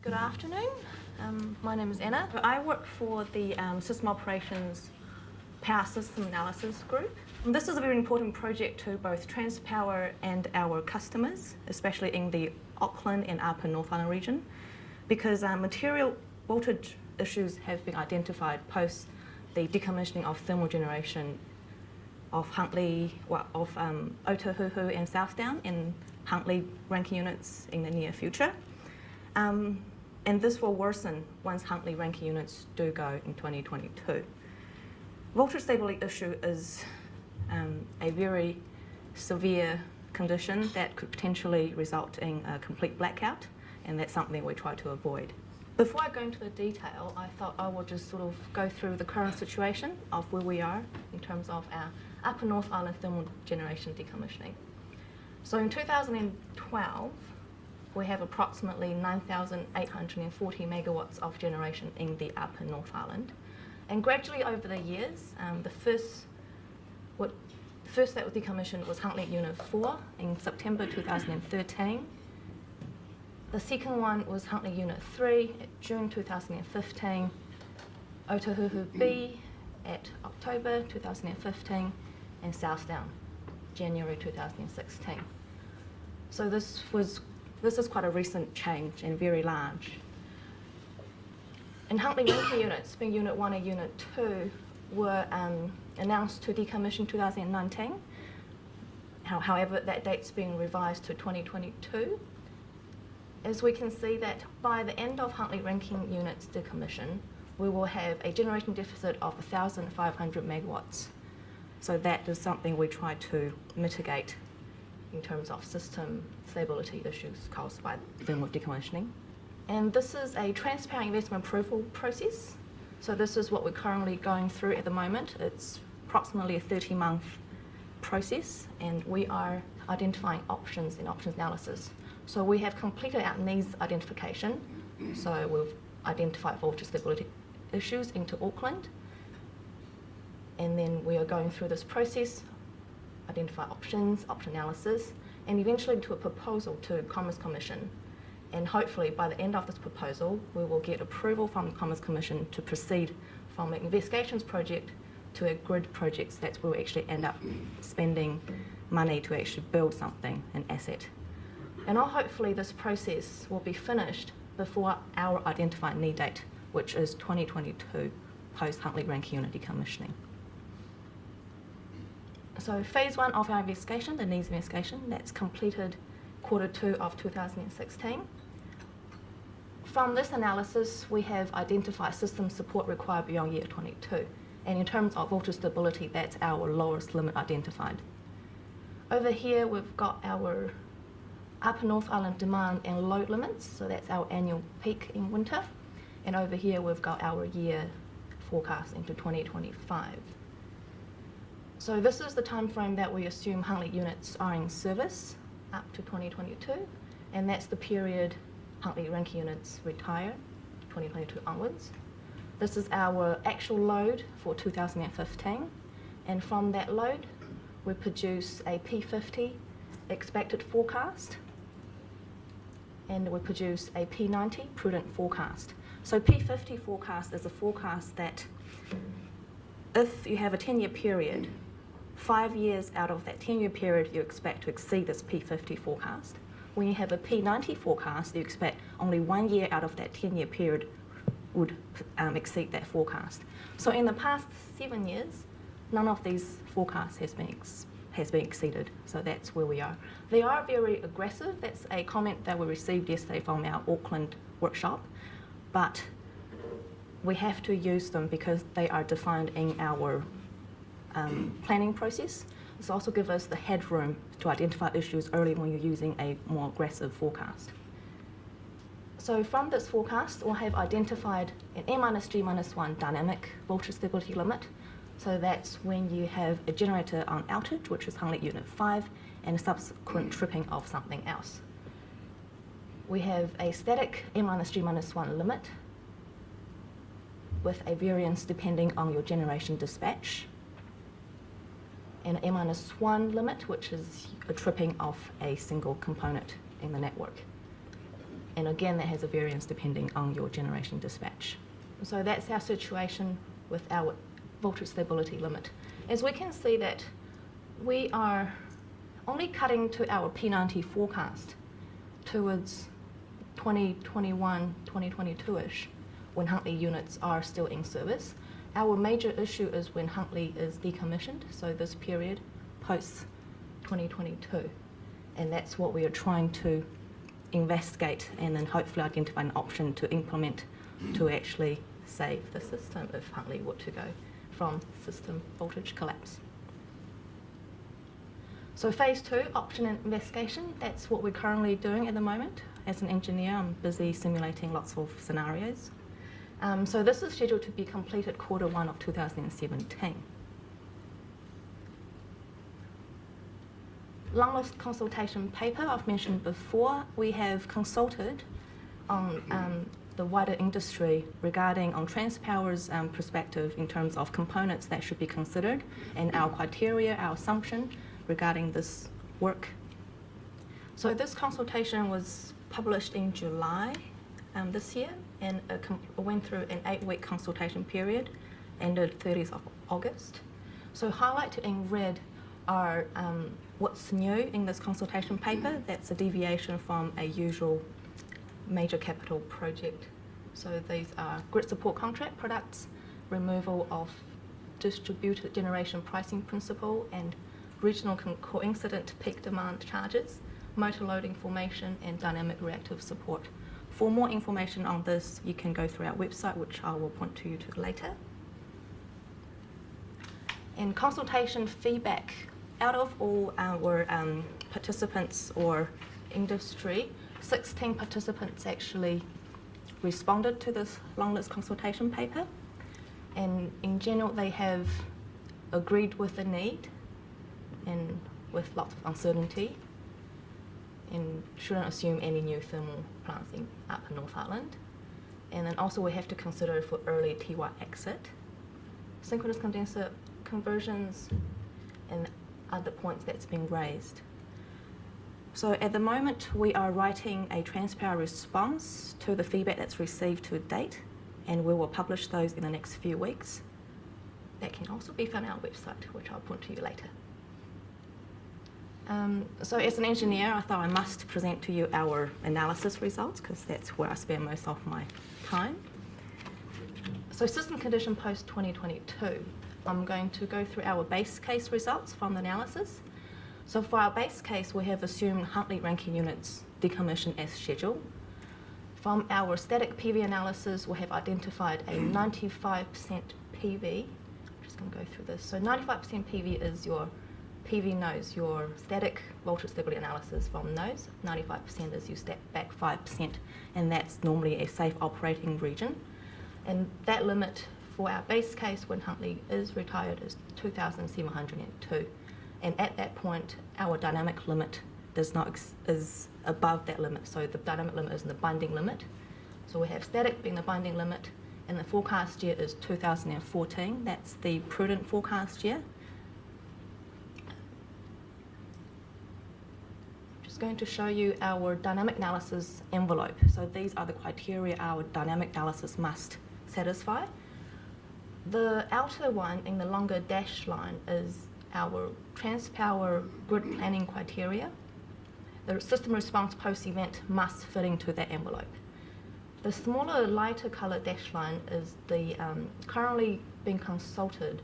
Good afternoon. My name is Anna. I work for the System Operations Power System Analysis Group. This is a very important project to both Transpower and our customers, especially in the Auckland and Upper North Island region, because material voltage issues have been identified post the decommissioning of thermal generation of Otahuhu and Southdown and Huntly ranking units in the near future. And this will worsen once Huntly ranking units do go in 2022. Voltage stability issue is a very severe condition that could potentially result in a complete blackout, and that's something we try to avoid. Before I go into the detail, I thought I would just sort of go through the current situation of where we are in terms of our Upper North Island thermal generation decommissioning. So in 2012, we have approximately 9,840 megawatts of generation in the Upper North Island. And gradually over the years, the first that was decommissioned was Huntly Unit 4 in September 2013. The second one was Huntly Unit 3 at June 2015, Otahuhu B at October 2015, and Southdown, January 2016. So this is quite a recent change and very large. And Huntly ranking units, being Unit 1 and Unit 2, were announced to decommission 2019. However, that date's been revised to 2022. As we can see that by the end of Huntly ranking units decommission, we will have a generation deficit of 1,500 megawatts. So that is something we try to mitigate in terms of system stability issues caused by thermal decommissioning. And this is a transparent investment approval process. So this is what we're currently going through at the moment. It's approximately a 30-month process, and we are identifying options in options analysis. So we have completed our needs identification. So we've identified voltage stability issues into Auckland, and then we are going through this process, identify options, option analysis, and eventually to a proposal to Commerce Commission. And hopefully by the end of this proposal, we will get approval from the Commerce Commission to proceed from an investigations project to a grid project. So that's where we actually end up spending money to actually build something, an asset. And hopefully this process will be finished before our identified need date, which is 2022, post-Huntly ranking unit decommissioning. So phase 1 of our investigation, the needs investigation, that's completed Q2 of 2016. From this analysis, we have identified system support required beyond year 22. And in terms of voltage stability, that's our lowest limit identified. Over here, we've got our Upper North Island demand and load limits, so that's our annual peak in winter. And over here, we've got our year forecast into 2025. So this is the time frame that we assume Huntly units are in service up to 2022, and that's the period Huntly ranking units retire, 2022 onwards. This is our actual load for 2015, and from that load, we produce a P50 expected forecast, and we produce a P90 prudent forecast. So P50 forecast is a forecast that if you have a 10-year period, 5 years out of that 10-year period, you expect to exceed this P50 forecast. When you have a P90 forecast, you expect only 1 year out of that 10-year period would exceed that forecast. So in the past 7 years, none of these forecasts has been exceeded. So that's where we are. They are very aggressive. That's a comment that we received yesterday from our Auckland workshop, but we have to use them because they are defined in our planning process. This also gives us the headroom to identify issues early when you're using a more aggressive forecast. So from this forecast, we'll have identified an N-G-1 dynamic voltage stability limit. So that's when you have a generator on outage, which is Huntly Unit 5, and a subsequent tripping of something else. We have a static N-G-1 limit with a variance depending on your generation dispatch, and an N-1 limit, which is a tripping of a single component in the network. And again, that has a variance depending on your generation dispatch. So that's our situation with our voltage stability limit. As we can see that we are only cutting to our P90 forecast towards 2021, 2022-ish, when Huntly units are still in service. Our major issue is when Huntly is decommissioned, so this period post 2022. And that's what we are trying to investigate and then hopefully identify an option to implement to actually save the system if Huntly were to go from system voltage collapse. So phase 2, option investigation, that's what we're currently doing at the moment. As an engineer, I'm busy simulating lots of scenarios. So this is scheduled to be completed Q1 of 2017. Long list consultation paper I've mentioned before. We have consulted on the wider industry regarding on Transpower's perspective in terms of components that should be considered and our criteria, our assumption regarding this work. So this consultation was published in July this year, and it went through an 8-week consultation period, ended 30th of August. So highlighted in red are what's new in this consultation paper. That's a deviation from a usual major capital project. So these are grid support contract products, removal of distributed generation pricing principle and regional coincident peak demand charges, motor loading formation and dynamic reactive support. For more information on this, you can go through our website, which I will point to you to later. In consultation feedback, out of all our participants or industry, 16 participants actually responded to this long list consultation paper, and in general they have agreed with the need and with lots of uncertainty and shouldn't assume any new thermal plants up in North Island. And then also we have to consider for early Tiwai exit, synchronous condenser conversions and other points that's been raised. So at the moment we are writing a Transpower response to the feedback that's received to date, and we will publish those in the next few weeks. That can also be found on our website, which I'll point to you later. So as an engineer, I thought I must present to you our analysis results because that's where I spend most of my time. So system condition post 2022. I'm going to go through our base case results from the analysis. So for our base case, we have assumed Huntly ranking units decommission as scheduled. From our static PV analysis, we have identified a 95% PV. I'm just going to go through this. So 95% PV is your PV nodes, your static voltage stability analysis from nodes. 95% is you step back 5%, and that's normally a safe operating region. And that limit for our base case when Huntly is retired is 2,702. And at that point, our dynamic limit is above that limit. So the dynamic limit is in the binding limit. So we have static being the binding limit, and the forecast year is 2014. That's the prudent forecast year. Just going to show you our dynamic analysis envelope. So these are the criteria our dynamic analysis must satisfy. The outer one in the longer dashed line is our Transpower grid planning criteria. The system response post-event must fit into that envelope. The smaller, lighter coloured dashed line is the currently being consulted,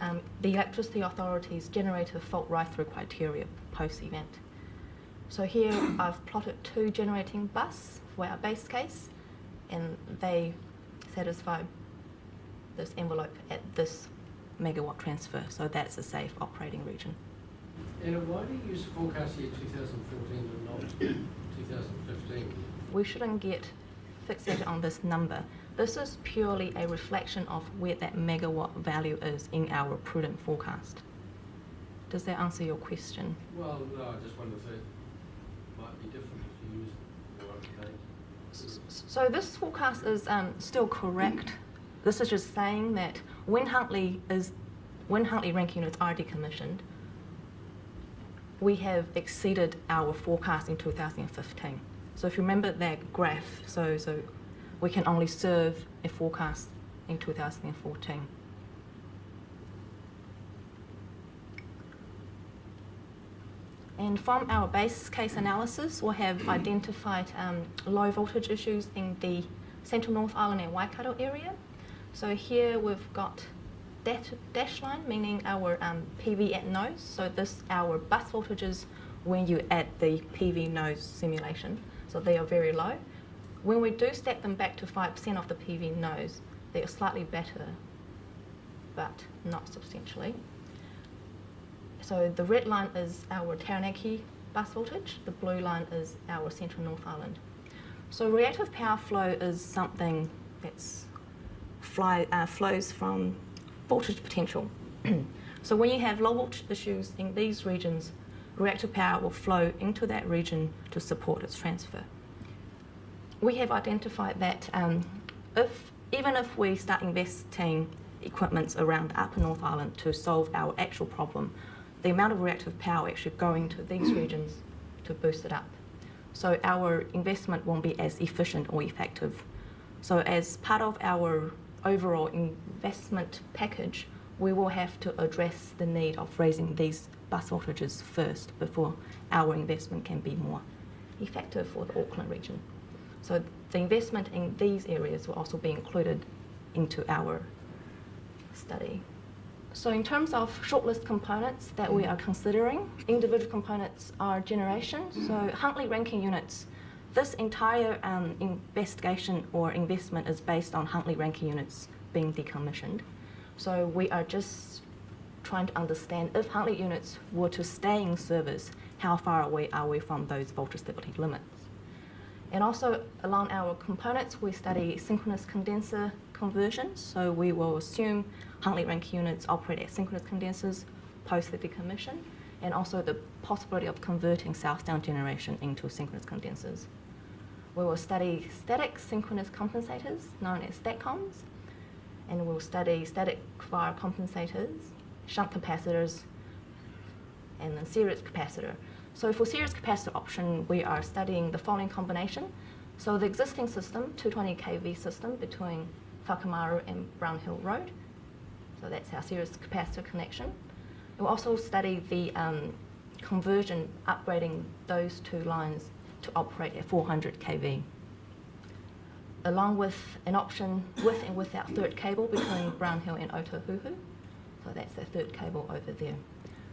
the Electricity Authority's generator fault write-through criteria post-event. So here I've plotted 2 generating bus for our base case, and they satisfy this envelope at this megawatt transfer, so that's a safe operating region. And why do you use forecast year 2014 and not 2015? We shouldn't get fixated on this number. This is purely a reflection of where that megawatt value is in our prudent forecast. Does that answer your question? Well, no, I just wonder if it might be different if you use more up-to-date. So this forecast is still correct. This is just saying that when Huntly ranking units are decommissioned, we have exceeded our forecast in 2015. So if you remember that graph, so we can only serve a forecast in 2014. And from our base case analysis, we have identified low voltage issues in the Central North Island and Waikato area. So here we've got dash line, meaning our PV at nodes. So this our bus voltages when you add the PV nodes simulation. So they are very low. When we do step them back to 5% of the PV nodes, they are slightly better, but not substantially. So the red line is our Taranaki bus voltage, the blue line is our Central North Island. So reactive power flow is something that's flows from voltage potential. So when you have low voltage issues in these regions, reactive power will flow into that region to support its transfer. We have identified that even if we start investing equipments around the Upper North Island to solve our actual problem, the amount of reactive power actually going to these regions to boost it up. So our investment won't be as efficient or effective. So as part of our overall investment package, we will have to address the need of raising these bus voltages first before our investment can be more effective for the Auckland region. So the investment in these areas will also be included into our study. So in terms of shortlist components that we are considering, individual components are generation. So Huntley ranking units, this entire investigation or investment is based on Huntley ranking units being decommissioned. So we are just trying to understand if Huntley units were to stay in service, how far away are we from those voltage stability limits? And also along our components, we study synchronous condenser conversions. So we will assume Huntley ranking units operate as synchronous condensers post the decommission, and also the possibility of converting south-down generation into synchronous condensers. We will study static synchronous compensators, known as STATCOMs, and we'll study static via compensators, shunt capacitors, and then series capacitor. So for series capacitor option, we are studying the following combination. So the existing system, 220 kV system between Whakamaru and Brown Hill Road. So that's our series capacitor connection. We'll also study the conversion, upgrading those two lines to operate at 400 kV. Along with an option with and without third cable between Brown Hill and Otahuhu. So that's the third cable over there.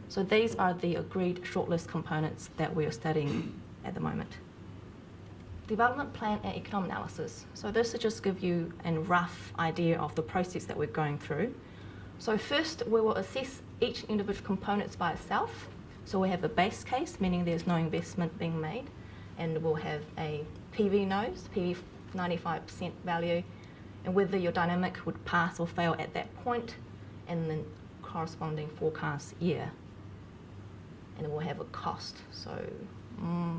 So these are the agreed shortlist components that we are studying at the moment. Development plan and economic analysis. So this will just give you a rough idea of the process that we're going through. So first we will assess each individual components by itself. So we have a base case, meaning there's no investment being made, and we'll have a PV nodes, PV 95% value, and whether your dynamic would pass or fail at that point, and then corresponding forecast year. And we'll have a cost. So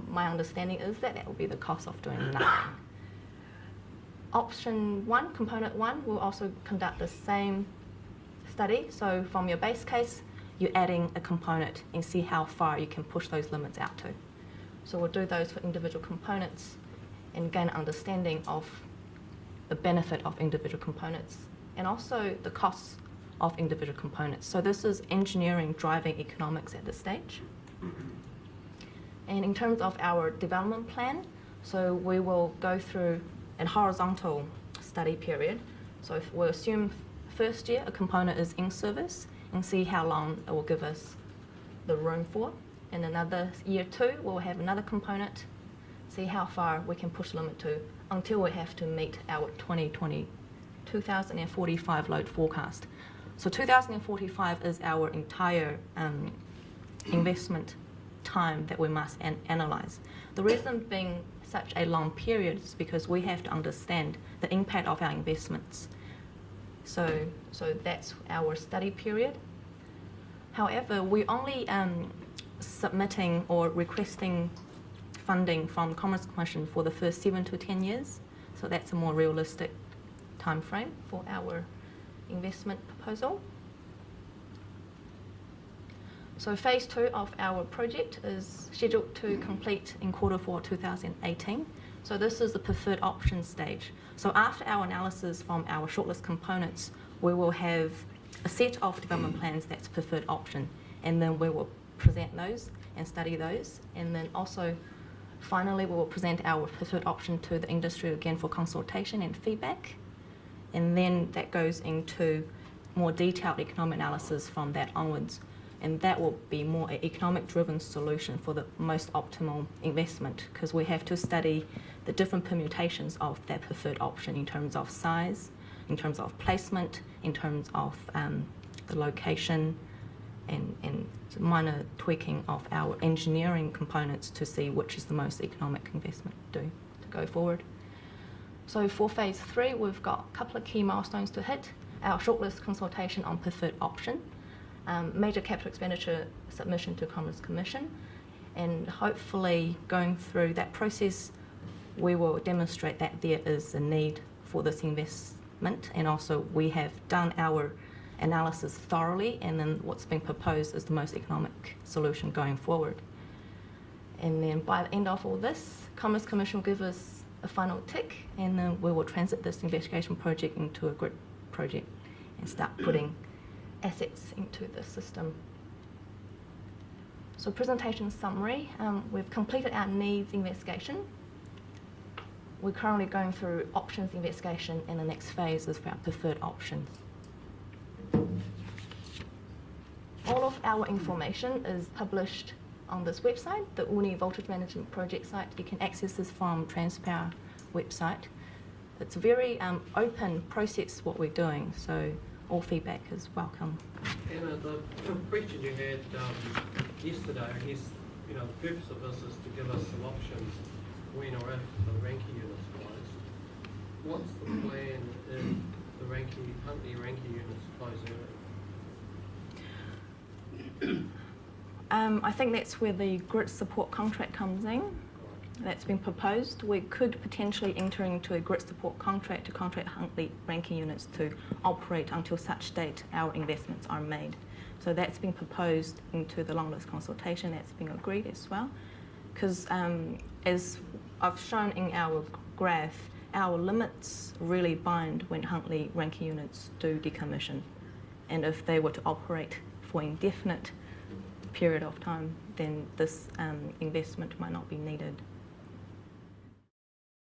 my understanding is that will be the cost of doing nothing. Option 1, component 1, will also conduct the same study. So from your base case, you're adding a component and see how far you can push those limits out to. So we'll do those for individual components and gain an understanding of the benefit of individual components and also the costs of individual components. So this is engineering driving economics at this stage. And in terms of our development plan, so we will go through a horizontal study period. So if we'll assume first year a component is in service and see how long it will give us the room for. And another year 2, we'll have another component, see how far we can push the limit to until we have to meet our 2045 load forecast. So 2045 is our entire investment time that we must analyse. The reason being such a long period is because we have to understand the impact of our investments. So that's our study period. However, we're only submitting or requesting funding from the Commerce Commission for the first 7 to 10 years. So that's a more realistic time frame for our investment proposal. So phase 2 of our project is scheduled to complete in Q4 2018. So this is the preferred option stage. So after our analysis from our shortlist components, we will have a set of development plans that's preferred option, and then we will present those and study those, and then also finally we will present our preferred option to the industry again for consultation and feedback, and then that goes into more detailed economic analysis from that onwards, and that will be more an economic driven solution for the most optimal investment, because we have to study the different permutations of that preferred option in terms of size, in terms of placement, in terms of the location, and minor tweaking of our engineering components to see which is the most economic investment to do to go forward. So for phase 3, we've got a couple of key milestones to hit. Our shortlist consultation on preferred option, major capital expenditure submission to Commerce Commission, and hopefully going through that process, we will demonstrate that there is a need for this investment, and also we have done our analysis thoroughly, and then what's been proposed is the most economic solution going forward. And then by the end of all this, Commerce Commission will give us a final tick, and then we will transit this investigation project into a grid project and start putting assets into the system. So presentation summary, we've completed our needs investigation. We're currently going through options investigation, and the next phase is for our preferred options. All of our information is published on this website, the Uni Voltage Management Project site. You can access this from Transpower website. It's a very open process what we're doing, so all feedback is welcome. Anna, the question you had yesterday, I guess, the purpose of this is to give us some options when or if the Rankine unit's closed. What's the plan if the Huntly Rankine unit's close early? I think that's where the grid support contract comes in. That's been proposed. We could potentially enter into a grid support contract to contract Huntly Rankine units to operate until such date our investments are made. So that's been proposed into the long list consultation. That's been agreed as well. Because as I've shown in our graph, our limits really bind when Huntly Rankine units do decommission. And if they were to operate for indefinite period of time, then this investment might not be needed.